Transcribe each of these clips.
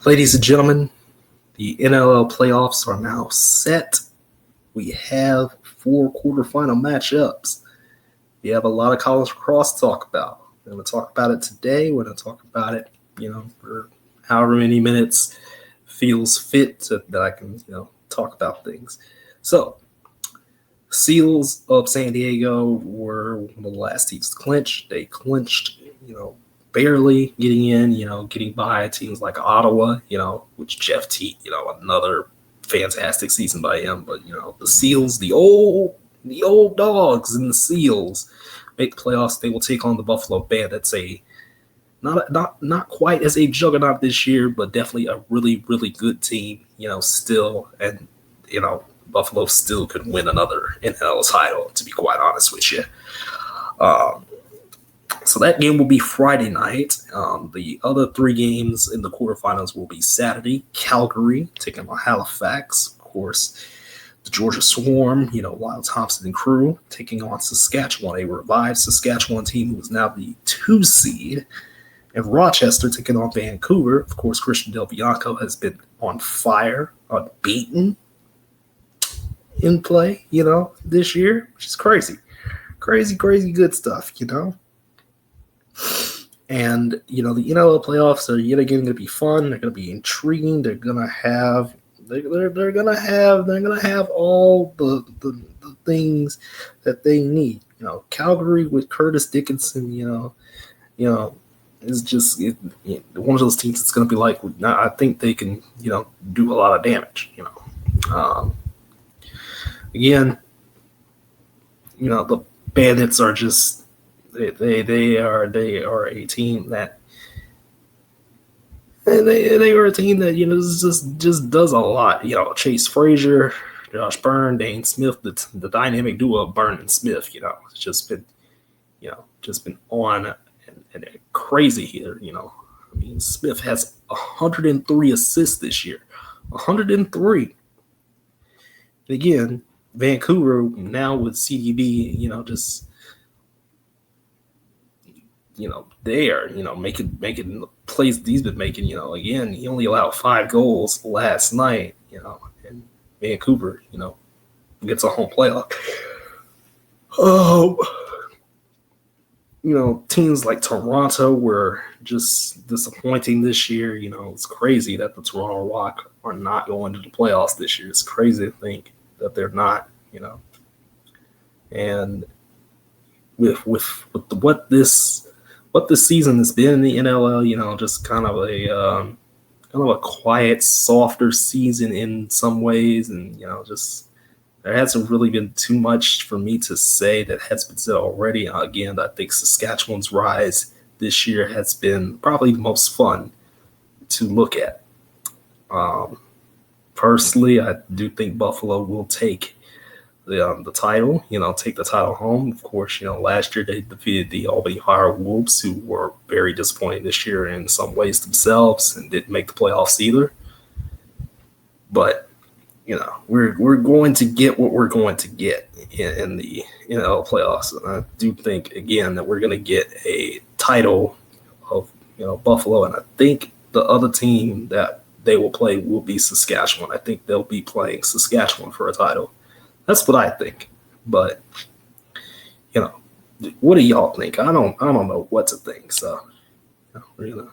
Ladies and gentlemen, the NLL playoffs are now set. We have 4 quarterfinal matchups. We have a lot of college lacrosse to talk about. We're going to talk about it today. We're going to talk about it, for however many minutes feels fit that I can, talk about things. So, Seals of San Diego were one of the last teams to clinch. They clinched, barely getting in, getting by teams like Ottawa, which Jeff Teat, another fantastic season by him. But, the Seals, the old dogs and the Seals make the playoffs. They will take on the Buffalo Bandits, not quite as a juggernaut this year, but definitely a really, really good team, still. And, Buffalo still could win another NLL title, to be quite honest with you. So that game will be Friday night. The other 3 games in the quarterfinals will be Saturday. Calgary taking on Halifax. Of course, the Georgia Swarm, Lyle Thompson and crew, taking on Saskatchewan, a revived Saskatchewan team who is now the 2 seed. And Rochester taking on Vancouver. Of course, Christian Del Bianco has been on fire, unbeaten in play, this year, which is crazy. Crazy good stuff, And, the NLL playoffs are yet again going to be fun. They're going to be intriguing. They're going to have all the things that they need. Calgary with Curtis Dickinson, is just one of those teams that's going to be like, I think they can, do a lot of damage, Again, the Bandits are just they are a team that they are a team that just does a lot. Chase Frazier, Josh Byrne, Dane Smith, the dynamic duo of Byrne and Smith. It's just been on and crazy here. Smith has 103 assists this year, 103. And again, Vancouver now with CDB, they are, making the plays he's been making, again, he only allowed 5 goals last night, and Vancouver, gets a home playoff. Teams like Toronto were just disappointing this year. It's crazy that the Toronto Rock are not going to the playoffs this year. It's crazy to think that they're not, and with what this season has been in the NLL, just kind of a quiet, softer season in some ways, and just there hasn't really been too much for me to say that has been said already. Again, I think Saskatchewan's rise this year has been probably the most fun to look at. Personally, I do think Buffalo will take the title, take the title home. Of course, last year they defeated the Albany Fire Wolves, who were very disappointing this year in some ways themselves and didn't make the playoffs either. But, we're going to get what we're going to get in the NLL playoffs. And I do think, again, that we're going to get a title of, Buffalo. And I think the other team that they will play will be Saskatchewan. I think they'll be playing Saskatchewan for a title. That's what I think. But, what do y'all think? I don't know what to think. So, we're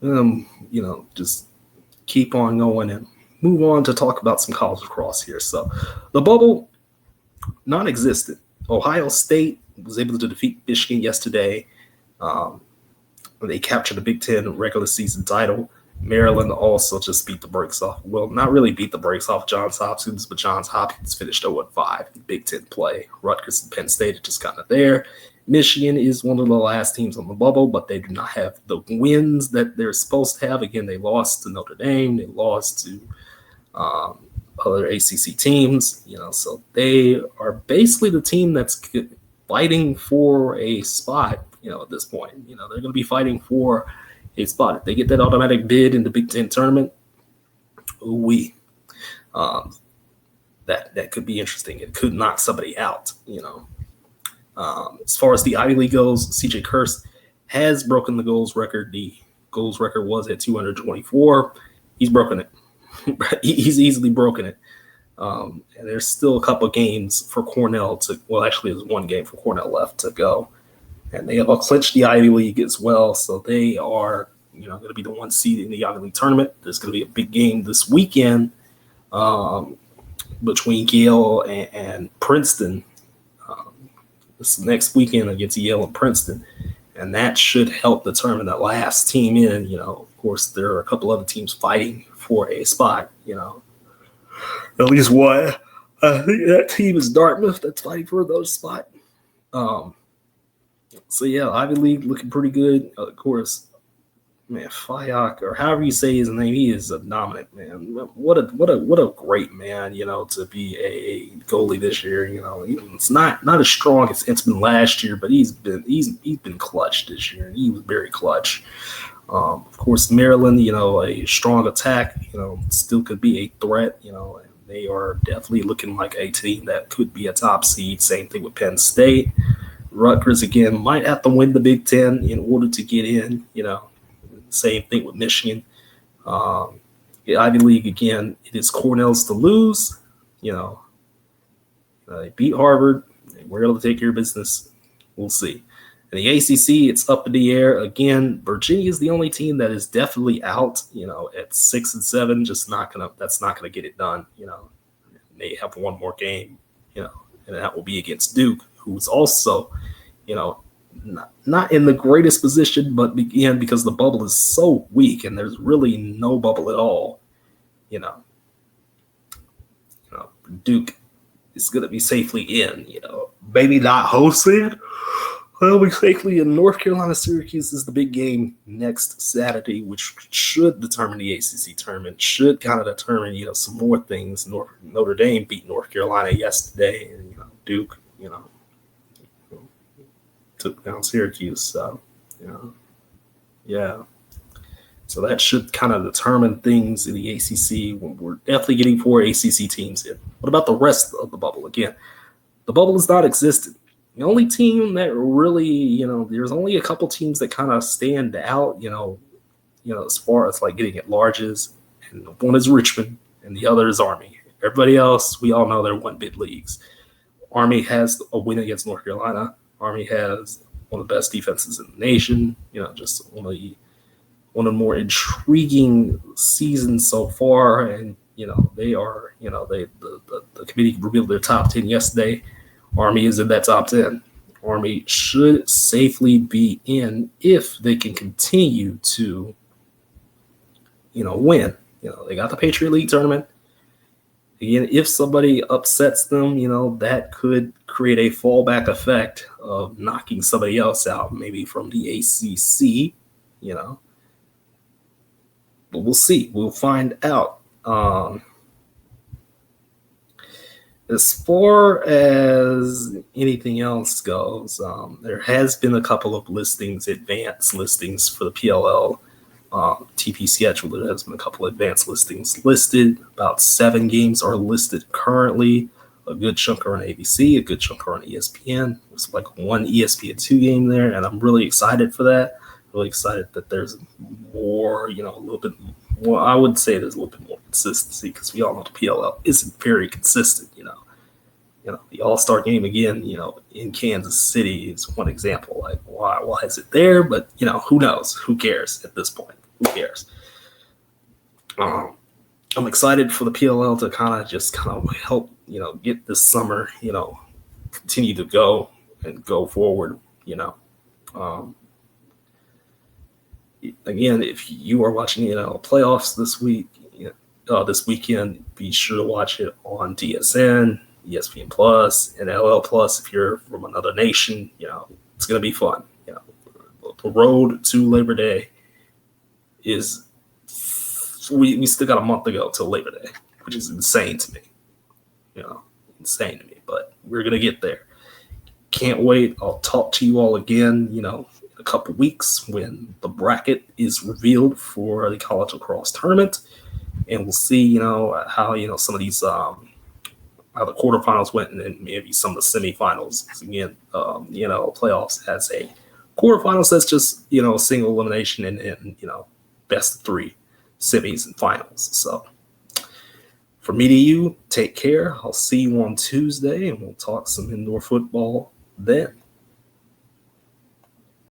gonna, just keep on going and move on to talk about some college lacrosse here. So, the bubble, non-existent. Ohio State was able to defeat Michigan yesterday. They captured the Big Ten regular season title. Maryland also just beat the brakes off. Well, not really beat the brakes off Johns Hopkins, but Johns Hopkins finished 0-5 in Big Ten play. Rutgers and Penn State are just kind of there. Michigan is one of the last teams on the bubble, but they do not have the wins that they're supposed to have. Again, they lost to Notre Dame. They lost to other ACC teams. So they are basically the team that's fighting for a spot, at this point. They're going to be fighting for a spot. If they get that automatic bid in the Big Ten tournament, that could be interesting. It could knock somebody out, As far as the Ivy League goes, CJ Kurst has broken the goals record. The goals record was at 224. He's broken it. He's easily broken it. And there's still a couple of games for Cornell actually there's one game for Cornell left to go. And they have clinched the Ivy League as well. So they are, going to be the one seed in the Ivy League tournament. There's going to be a big game this weekend between Yale and Princeton. This next weekend against Yale and Princeton. And that should help determine the last team in. Of course, there are a couple other teams fighting for a spot, At least one. I think that team is Dartmouth that's fighting for those spot. So, yeah, Ivy League looking pretty good. Of course, man, Fayak, or however you say his name, he is a dominant man. What a great man, to be a goalie this year. It's not as strong as it's been last year, but he's been clutch this year. He was very clutch. Of course, Maryland, a strong attack, still could be a threat. And they are definitely looking like a team that could be a top seed. Same thing with Penn State. Rutgers again might have to win the Big Ten in order to get in. Same thing with Michigan. The Ivy League, again, it is Cornell's to lose. They beat Harvard. They were able to take care of business. We'll see. In the ACC, it's up in the air. Again, Virginia is the only team that is definitely out, at 6-7. That's not going to get it done. They have one more game, and that will be against Duke, who's also, not in the greatest position, but again, because the bubble is so weak and there's really no bubble at all, Duke is going to be safely in, maybe not hosting. Well, we safely in North Carolina. Syracuse is the big game next Saturday, which should determine the ACC tournament, should kind of determine, some more things. Notre Dame beat North Carolina yesterday, and, Duke, took down Syracuse. So, yeah. So that should kind of determine things in the ACC. We're definitely getting 4 ACC teams in. What about the rest of the bubble? Again, the bubble is not existent. The only team that really, there's only a couple teams that kind of stand out, as far as like getting at larges. And one is Richmond and the other is Army. Everybody else, we all know they're one-bid leagues. Army has a win against North Carolina. Army has one of the best defenses in the nation, just one of the more intriguing seasons so far. And, they are, the committee revealed their top 10 yesterday. Army is in that top 10. Army should safely be in if they can continue to, win. They got the Patriot League tournament. Again, if somebody upsets them, that could create a fallback effect of knocking somebody else out, maybe from the ACC, But we'll see. We'll find out. As far as anything else goes, there has been a couple of advanced listings for the PLL TP schedule. There has been a couple of advanced listings listed. About 7 games are listed currently. A good chunk are on ABC, a good chunk are on ESPN. There's like one ESPN2 game there, and I'm really excited for that. Really excited that there's more, a little bit more. I would say there's a little bit more consistency because we all know the PLL isn't very consistent, the All-Star game again, in Kansas City is one example. Like, why is it there? But, who knows? Who cares at this point? Who cares? I'm excited for the PLL to kind of help, get this summer, continue to go and go forward, Again, if you are watching, playoffs this weekend, be sure to watch it on DSN, ESPN Plus, NLL Plus. If you're from another nation, it's going to be fun. The road to Labor Day is we still got a month to go till Labor Day, which is insane to me. Insane to me, but we're going to get there. Can't wait. I'll talk to you all again, in a couple weeks when the bracket is revealed for the college lacrosse tournament, and we'll see, how, some of these, how the quarterfinals went, and then maybe some of the semifinals. Again, playoffs has a Quarterfinals, that's just, single elimination and best of 3 semis and finals. So for me to you, take care. I'll see you on Tuesday, and we'll talk some indoor football then.